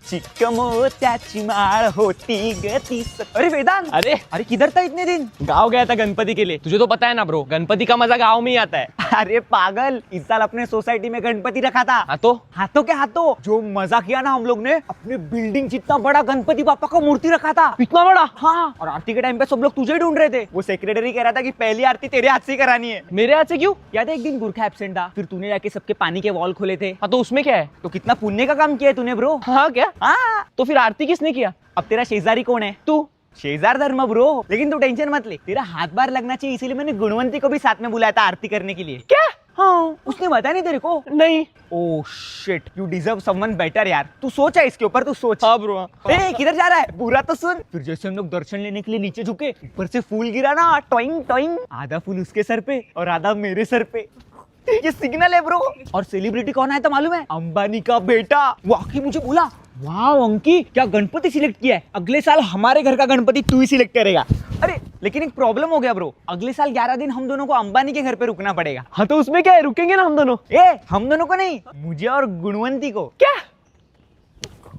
चिकमोत्याची माळ होती गती। अरे वेदांत, अरे अरे किधर था इतने दिन? गाँव गया था गणपति के लिए। तुझे तो पता है ना ब्रो, गणपति का मजा गाँव में ही आता है। अरे पागल, इस साल अपने सोसाइटी में गणपति रखा था। हाँ तो हाथों के हाथों जो मजा किया ना हम लोग ने, अपने बिल्डिंग जितना बड़ा गणपति बापा का मूर्ति रखा था। इतना बड़ा? हाँ, और आरती के टाइम पे सब लोग तुझे ढूंढ रहे थे। वो सेक्रेटरी कह रहा था कि पहली आरती तेरे हाथ से ही करानी है। मेरे हाथ से क्यों? याद है एक दिन गुरखा एब्सेंट था, फिर तूने जाके सबके पानी के वॉल खोले थे। हाँ तो उसमें क्या है? तो कितना पुण्य का काम किया है तूने ब्रो। हाँ क्या? हाँ, तो फिर आरती किसने किया? अब तेरा शेजारी कौन है? तू। शेजार धर्म ब्रो, लेकिन तू टेंशन मत ले, तेरा हाथ बार लगना चाहिए, इसीलिए मैंने गुणवंती को भी साथ में बुलाया था आरती करने के लिए। क्या? हाँ, उसने बताया नहीं तेरे को? नहीं। Oh shit, you deserve someone better यार। तू सोच है इसके ऊपर, तू सोच। हाँ ब्रो। ए, किधर जा रहा है? पूरा तो सुन। फिर जैसे हम लोग दर्शन लेने के लिए नीचे झुके, ऊपर से फूल गिरा ना, टॉइंग टॉइंग, आधा फूल उसके सर पे और आधा मेरे सर पे। ये सिग्नल है ब्रो। और सेलिब्रिटी कौन आया था मालूम है? अंबानी का बेटा। वो आके मुझे बोला, वाह अंकी, क्या गणपति सिलेक्ट किया है, अगले साल हमारे घर का गणपति तू ही सिलेक्ट करेगा। अरे लेकिन एक प्रॉब्लम हो गया ब्रो, अगले साल 11 दिन हम दोनों को अंबानी के घर पे रुकना पड़ेगा। हाँ तो उसमें क्या है, रुकेंगे ना हम दोनों। हम दोनों को नहीं, मुझे और गुणवंती को। क्या?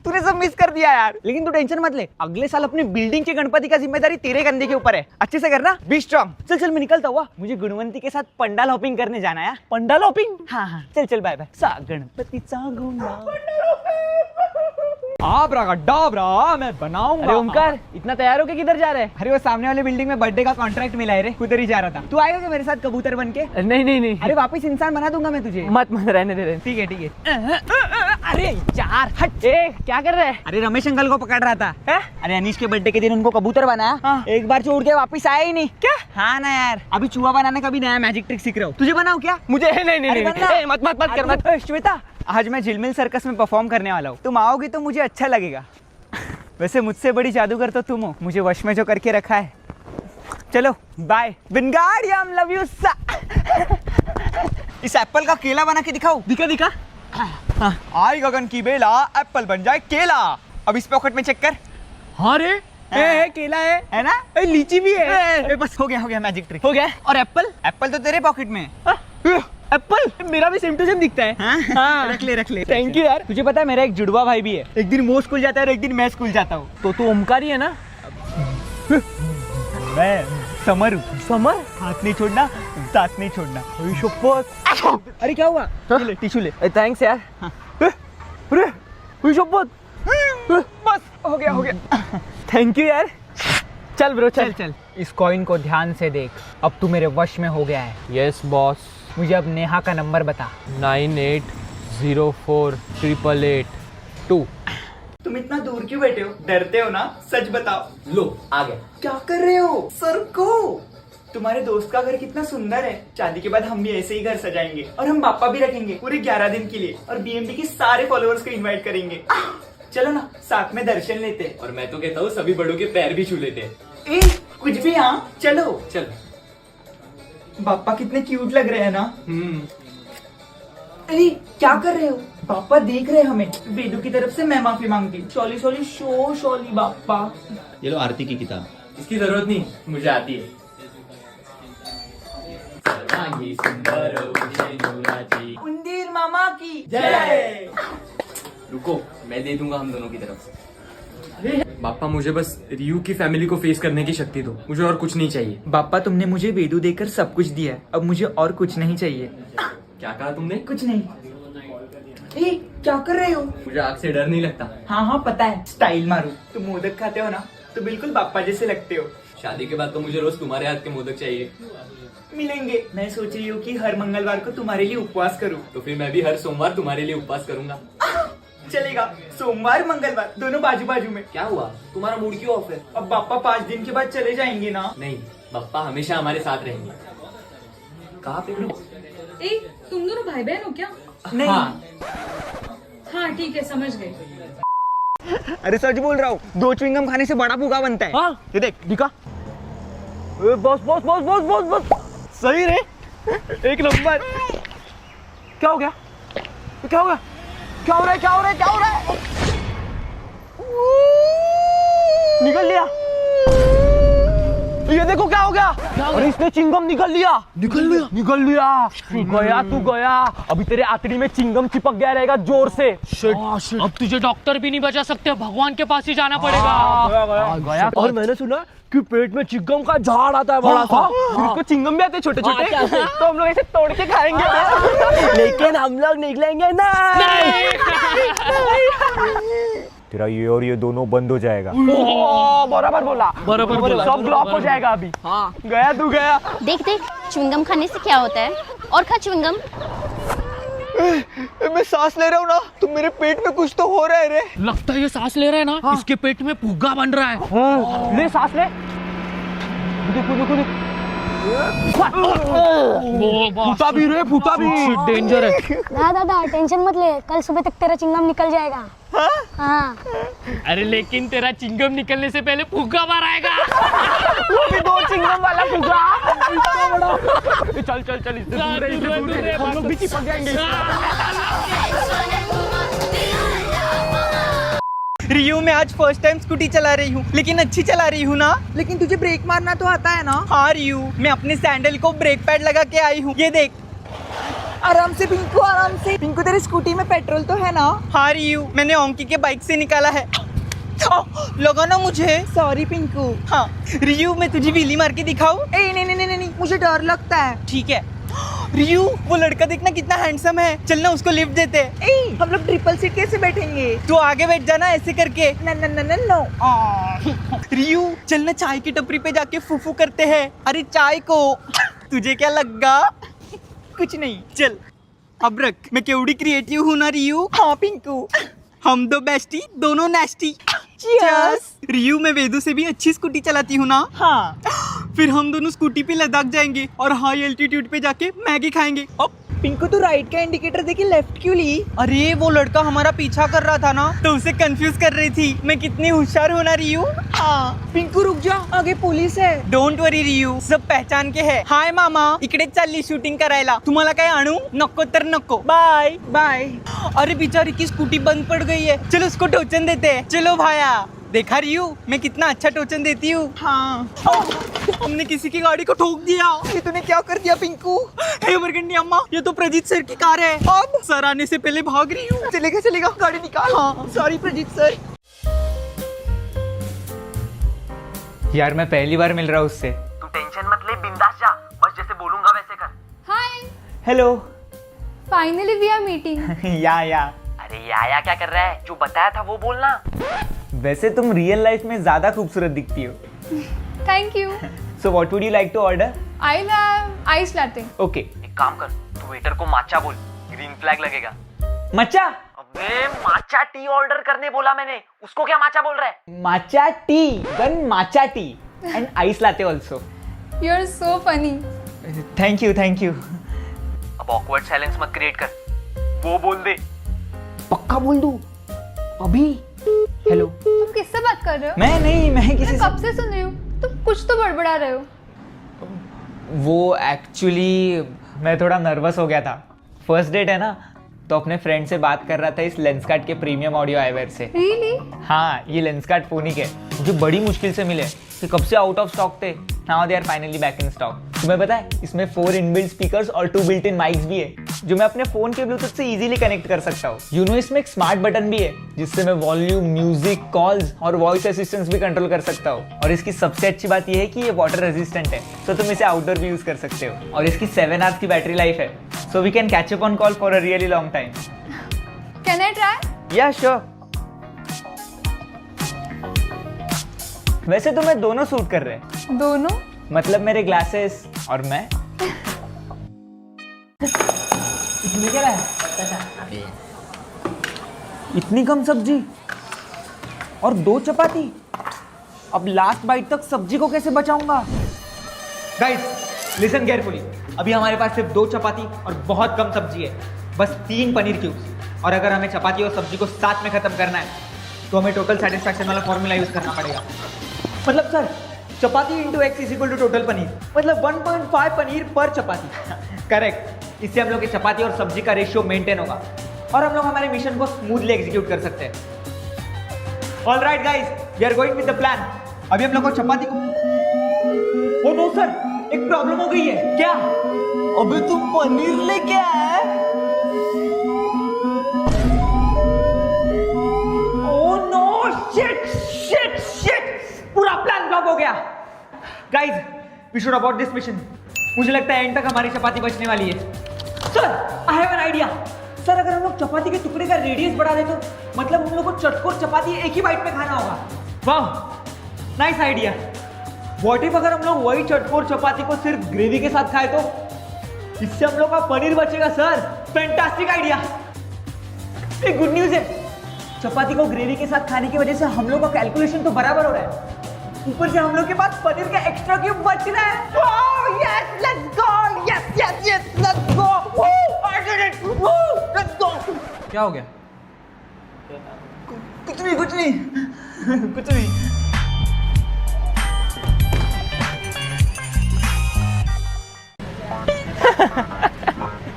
तूने सब मिस कर दिया यार। लेकिन तू टेंशन मत ले, अगले साल अपनी बिल्डिंग के गणपति का जिम्मेदारी तेरे कंधे के ऊपर है। अच्छे से करना, बी स्ट्रांग। चल चल मैं निकलता हुआ, मुझे गुणवंती के साथ पंडाल हॉपिंग करने जाना है। पंडाल हॉपिंग? हाँ हाँ, चल चल, बाय बाय। सा गणपतीचा गुंडा आब्राकाडाब्रा मैं बनाऊंगा। अरे ओमकार, इतना तैयार होके किधर जा रहे हैं? अरे वो सामने वाले बिल्डिंग में बर्थडे का कॉन्ट्रैक्ट मिला है रे, उधर ही जा रहा था। तू आएगा क्या मेरे साथ कबूतर बन के? नहीं नहीं नहीं। अरे वापस इंसान बना दूंगा मैं तुझे। मत मत, रहने दे। ठीक है ठीक है। अरे यार हट। क्या कर रहा है? अरे रमेश अंकल को पकड़ रहा था। अरे अनीश के बर्थडे के दिन उनको कबूतर बनाया। हाँ। एक बार छोड़ के वापस आया ही नहीं। क्या? हाँ ना यार, अभी चूहा बनाने का भी नया मैजिक ट्रिक सीख रहा हूँ। तुझे बनाऊं क्या? मुझे नहीं नहीं अरे नहीं, बनना। नहीं। मत मत मत कर मत। श्वेता, आज मैं झिलमिल सर्कस में परफॉर्म करने वाला हूँ, तुम आओगी तो मुझे अच्छा लगेगा। वैसे मुझसे बड़ी जादूगर तो तुम हो, मुझे वश में जो करके रखा है। चलो बाय। विंगार्डियम लव यू सा। इस एप्पल का केला बना के दिखाओ। दिखा दिखा। आई गगन की बेला, एप्पल बन जाए केला। अब इस पॉकेट में चेक कर। हाँ रे, केला है ना? लीची भी है। बस हो गया मैजिक ट्रिक। हो गया। और एप्पल? एप्पल तो तेरे पॉकेट में है। एप्पल मेरा भी सेम टू सेम दिखता है। हाँ? रख ले। थैंक यू यार। तुझे पता है मेरा एक जुड़वा भाई भी है, एक दिन वो स्कूल जाता है और एक दिन मैं स्कूल जाता हूँ। तो तू ओमकार ही है ना? मैं समर हूँ। समर? हाथ नहीं छोड़ना, साथ नहीं छोड़ना। शपथ। अरे क्या हुआ? ले टिश्यू ले। थैंक्स यार। अरे शपथ। बस हो गया। थैंक यू यार। चल ब्रो चल। चल इस कॉइन को ध्यान से देख, अब तू मेरे वश में हो गया है। Yes boss. मुझे अब नेहा का नंबर बता। 98048882। तुम इतना दूर क्यों बैठे हो? डरते हो ना? सच बताओ। लो आ गया। क्या कर रहे हो? सर को तुम्हारे दोस्त का घर कितना सुंदर है। शादी के बाद हम भी ऐसे ही घर सजाएंगे और हम पापा भी रखेंगे पूरे 11 दिन के लिए, और बीएमपी के सारे फॉलोअर्स को इनवाइट करेंगे। चलो ना साथ में दर्शन लेते। और मैं तो कहता हूँ सभी बड़ों के पैर भी छू लेते। ए कुछ भी। हाँ चलो। चल। पापा कितने क्यूट लग रहे हैं ना। अरे क्या कर रहे हो? पापा देख रहे हैं हमें। बेदू की तरफ से मैं माफी मांगती हूँ। सॉरी सॉरी पापा। ये लो आरती की किताब। इसकी जरूरत नहीं, मुझे आती है। उंदीर मामा की जय। रुको, मैं दे दूंगा हम दोनों की तरफ से। बापा मुझे बस रियू की फैमिली को फेस करने की शक्ति दो, मुझे और कुछ नहीं चाहिए। बापा तुमने मुझे बेदू देकर सब कुछ दिया है, अब मुझे और कुछ नहीं चाहिए। क्या कहा तुमने? कुछ नहीं। ए क्या कर रहे हो? मुझे आग से डर नहीं लगता। हाँ पता है, स्टाइल मारू। तुम मोदक खाते हो ना, तो बिल्कुल पापा जैसे लगते हो। शादी के बाद तो मुझे रोज तुम्हारे हाथ के मोदक चाहिए। मिलेंगे। मैं सोच रही हूँ कि हर मंगलवार को तुम्हारे लिए उपवास करूँ। तो फिर मैं भी हर सोमवार तुम्हारे लिए उपवास करूंगा। चलेगा, सोमवार मंगलवार दोनों बाजू बाजू में। क्या हुआ, तुम्हारा मूड क्यों ऑफ है? अब पापा 5 दिन के बाद चले जाएंगे ना। नहीं, पापा हमेशा हमारे साथ रहेंगे। कहाँ पे लोग? ए, तुम दोनों भाई बहन हो क्या? नहीं। हाँ ठीक है, समझ गए। अरे सच बोल रहा हूँ, 2 च्युइंगम खाने से बड़ा भूखा बनता है। हाँ ये देख दिखा। बस सही रे। एक नंबर। क्या हो गया? क्या हो रहा है? निकल लिया। ये देखो क्या हो गया। अरे इसने चिंगम निकल लिया। गया तू गया। अभी तेरे आतड़ी में चिंगम चिपक गया रहेगा जोर से। अब तुझे डॉक्टर भी नहीं बचा सकते, भगवान के पास ही जाना पड़ेगा। गया। और मैंने सुना कि पेट में चिंगम का झाड़ आता है बड़ा सा, फिर इसको चिंगम भी आते हैं छोटे छोटे, तो हम लोग ऐसे तोड़ के खाएंगे। लेकिन हम लोग निकलेंगे ना। तेरा ये और ये दोनों बंद हो जाएगा। बराबर बोला। सब ब्लॉक हो जाएगा अभी। हाँ गया तू गया। देख देख, च्युइंगम खाने से क्या होता है? और खा च्युइंगम। मैं सांस ले रहा हूँ ना, तो मेरे पेट में कुछ तो हो रहा है रे। लगता है ये सांस ले रहा है ना, इसके पेट में फुग्गा बन रहा है। ले सांस ले। देखो फूटा भी रे, फूटा भी। डेंजर है। दादा टेंशन मत ले, कल सुबह तक तेरा चिंगम निकल जाएगा। हाँ। अरे लेकिन तेरा चिंगम निकलने से पहले फुग्गा बाहर आएगा। वो भी 2 चिंगम वाला फुग्गा। चल चल चल, इससे दूर है, इससे दूर है। हम लोग भी चिपक जाएंगे। रियू, मैं आज फर्स्ट टाइम स्कूटी चला रही हूँ, लेकिन अच्छी चला रही हूँ ना। लेकिन तुझे ब्रेक मारना तो आता है ना? हाँ रियू, मैं अपने सैंडल को ब्रेक पैड लगा के आई हूँ, ये देख। आराम से पिंकू, आराम से। पिंकू तेरी स्कूटी में पेट्रोल तो है ना? हाँ रियू, मैंने ओंकी के बाइक से निकाला है। लगा ना मुझे। सॉरी पिंकू। हाँ रियू, मैं तुझे व्हीली मार के दिखाऊं? नहीं, मुझे डर लगता है। ठीक है। रियू, वो लड़का देखना कितना हैंडसम है, चलना उसको लिफ्ट देते हैं। हम लोग ट्रिपल सीट कैसे बैठेंगे? तू आगे बैठ जाना ऐसे करके। नो। रियू, चलना चाय की टपरी पे जाके फूफू करते हैं। अरे चाय को तुझे क्या लगा? कुछ नहीं, चल अब रख। मैं केवड़ी क्रिएटिव हूँ ना रियू। हाँ पिंकू, हम दो बेस्टी, दोनों नेस्टी। Cheers! रियू, मैं वेदू से भी अच्छी स्कूटी चलाती हूँ ना। हाँ। फिर हम दोनों स्कूटी पे लद्दाख जाएंगे और हाई एल्टीट्यूड पे जाके मैगी खाएंगे। पिंकू तू राइट का इंडिकेटर देखी, लेफ्ट क्यों ली? अरे वो लड़का हमारा पीछा कर रहा था ना, तो उसे कंफ्यूज कर रही थी। मैं कितनी होशियार हूँ ना रियू। हाँ। पिंकू रुक जा, आगे पुलिस है। डोंट वरी रियू, सब पहचान के है। हाय मामा, इकडे चालली शूटिंग करायला, तुम्हाला काय आणू? नको तर नको, बाय बाय। अरे बेचारी की स्कूटी बंद पड़ गई है, चलो उसको टोचन देते हैं। चलो भाया, देखा रियू मैं कितना अच्छा टोचन देती हूँ। हाँ। हमने किसी की गाड़ी को ठोक दिया। ये तूने क्या कर दिया पिंकू? हे मरगंडी अम्मा, ये तो प्रजीत सर की कार है। अब सर आने से पहले भाग रही हूँ। चलेगा, गाड़ी निकाल। हाँ। Sorry Prajeet sir. यार मैं पहली बार मिल रहा हूँ उससे। तू टेंशन मत ले, बिंदास जा, बस जैसे बोलूंगा वैसे कर। Hi, hello. Finally we are meeting. या अरे या क्या कर रहा है? जो बताया था वो बोलना। वैसे तुम रियल लाइफ में ज्यादा खूबसूरत दिखती हो। Thank you. So what would you like to order? I have ice latte. Okay. एक काम कर, तू वेटर को माचा बोल, ग्रीन फ्लैग लगेगा। मचा? अबे माचा टी ऑर्डर करने बोला मैंने, उसको क्या माचा बोल रहा है? Matcha tea, then matcha tea and ice latte also. You are so funny. Thank you. अब ऑकवर्ड साइलेंस मत क्रिएट कर, वो बोल दे। पक्का बोल दूं? अभी? हेलो। तुम किससे बात कर रहे हो? मैं किसी मैं कब से सुन रही हूँ, तुम कुछ तो बड़बड़ा रहे हो। वो एक्चुअली मैं थोड़ा नर्वस हो गया था। फर्स्ट डेट है ना, तो अपने फ्रेंड से बात कर रहा था इस लेंसकार्ट के प्रीमियम ऑडियो आईवेयर से। Really? हाँ, ये लेंसकार्ट फोनी के मुझे बड़ी मुश्किल से मिले, कि कब से आउट ऑफ स्टॉक थे। Now they are finally back in stock. तुम्हें पता है इसमें 4 इनबिल्ट स्पीकर्स और 2 बिल्ट इन माइक्स भी है, जो मैं अपने फोन के ब्लूटूथ से इजीली कनेक्ट कर सकता हूँ। यू नो, इसमें एक स्मार्ट बटन भी है जिससे मैं वॉल्यूम, म्यूजिक, कॉल्स और वॉइस असिस्टेंस भी कंट्रोल कर सकता हूँ। और इसकी सबसे अच्छी बात यह है कि ये वाटर रेजिस्टेंट है, तो तुम इसे आउटडोर भी यूज कर सकते हो। और इसकी 7 आवर्स की बैटरी लाइफ है, so we can catch up on call for a really long time. Can I try? Yeah sure. वैसे तो मैं दोनों सूट कर रहे हैं। दोनों? मतलब मेरे ग्लासेस और मैं। इसमें क्या है? इतनी कम सब्जी और 2 चपाती। अब लास्ट बाइट तक सब्जी को कैसे बचाऊंगा? गाइस लिसन केयरफुली, अभी हमारे पास सिर्फ 2 चपाती और बहुत कम सब्जी है, बस 3 पनीर क्यूब्स। और अगर हमें चपाती और सब्जी को साथ में खत्म करना है तो हमें टोटल सेटिस्फैक्शन वाला फॉर्मूला यूज करना पड़ेगा। मतलब sir, chapati into X is equal to total paneer, मतलब 1.5 पनीर पर चपाती। करेक्ट। इससे हम लोग की चपाती और सब्जी का रेशियो मेंटेन होगा और हम लोग हमारे मिशन को स्मूथली एग्जीक्यूट कर सकते हैं। All right guys, we are going with the plan. अभी हम लोग को चपाती को, ओ नो सर, एक प्रॉब्लम हो गई है। क्या? अबे तू पनीर लेके आया? Oh no, shit shit shit, पूरा प्लान ब्लॉक हो गया। Guys, we should abort this mission. मुझे लगता है एंड तक हमारी चपाती बचने वाली है। Sir, I have an idea. Sir, अगर हम लोग चपाती के टुकड़े का रेडियस बढ़ा दे तो मतलब हम लोग को चटकोर चपाती एक ही बाइट में खाना होगा। वाह, नाइस आइडिया। व्हाट इफ अगर हम लोग वही चटकोर चपाती को सिर्फ ग्रेवी के साथ खाए तो? इससे हम लोग का पनीर बचेगा सर। Fantastic idea. एक गुड न्यूज है, चपाती को ग्रेवी के साथ खाने की वजह से हम लोग का कैलकुलेशन तो बराबर हो रहा है, ऊपर से हम लोग के पास पनीर का एक्स्ट्रा क्यूब बच रहा है। Wow, yes, let's go, yes, yes, yes, let's go, woo, I did it, woo, let's go। क्या हो गया? कुछ नहीं कुछ नहीं कुछ नहीं।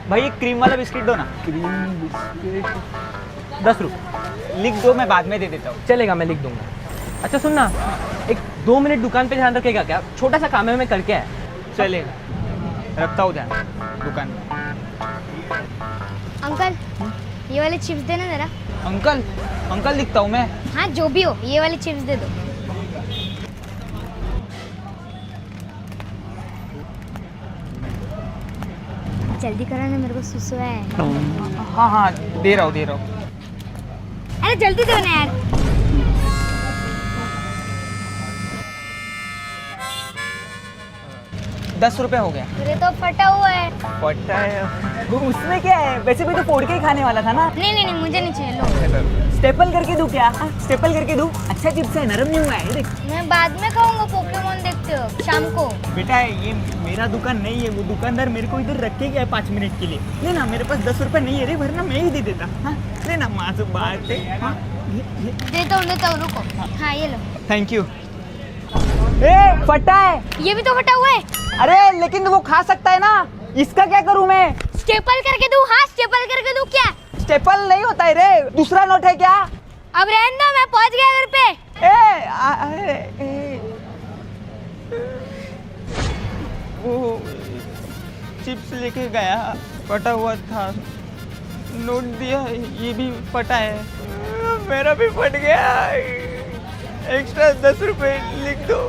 भाई एक क्रीम वाला बिस्किट दो ना। क्रीम बिस्किट 10 रुपये लिख दो, मैं बाद में दे देता हूँ। चलेगा, मैं लिख दूंगा। अच्छा सुन ना, एक 2 मिनट दुकान पे ध्यान रखेगा क्या? छोटा सा काम है, मैं करके आया। चलेगा, रखता हूँ ध्यान दुकान में। अंकल ये वाले चिप्स देना जरा। अंकल अंकल लिखता हूँ मैं। हाँ जो भी हो, ये वाले चिप्स दे दो। जल्दी करो ना, मेरे को सुसु है। हाँ हाँ, दे रहा हूँ। अरे जल्दी दो ना यार। 10 रुपये हो गया। मेरे तो फटा हुआ है। पट्टा है वो, उसमें क्या है? वैसे भी तो फोड़ के ही खाने वाला था ना। नहीं नहीं नहीं, मुझे नहीं चाहिए, लो। स्टेपल करके दूं क्या? स्टेपल करके दूं? अच्छा चिप्स है, नरम नहीं हुआ है, देख। मैं बाद में खाऊंगा, पोकेमोन देखते हो शाम को। बेटा ये मेरा दुकान नहीं है, वो दुकानदार मेरे को इधर रख के गया 5 मिनट के लिए। लेना, मेरे पास 10 रुपये नहीं है रे, वरना मैं ही दे देता। हाँ लेना, मासूम बात है। हाँ देता हूँ, रुको। हाँ ये लो। Thank you. ए फटा है। ये भी तो फटा हुआ है। अरे लेकिन वो खा सकता है ना, इसका क्या करूं मैं? स्टेपल करके दूं? हाँ स्टेपल करके दूं क्या? स्टेपल नहीं होता है रे, दूसरा नोट है क्या? अब रहने दो, मैं पहुंच गया घर पे। वो चिप्स लेके गया, फटा हुआ था, नोट दिया, ये भी फटा है, मेरा भी फट गया। एक्स्ट्रा 10 रुपए लिख दो।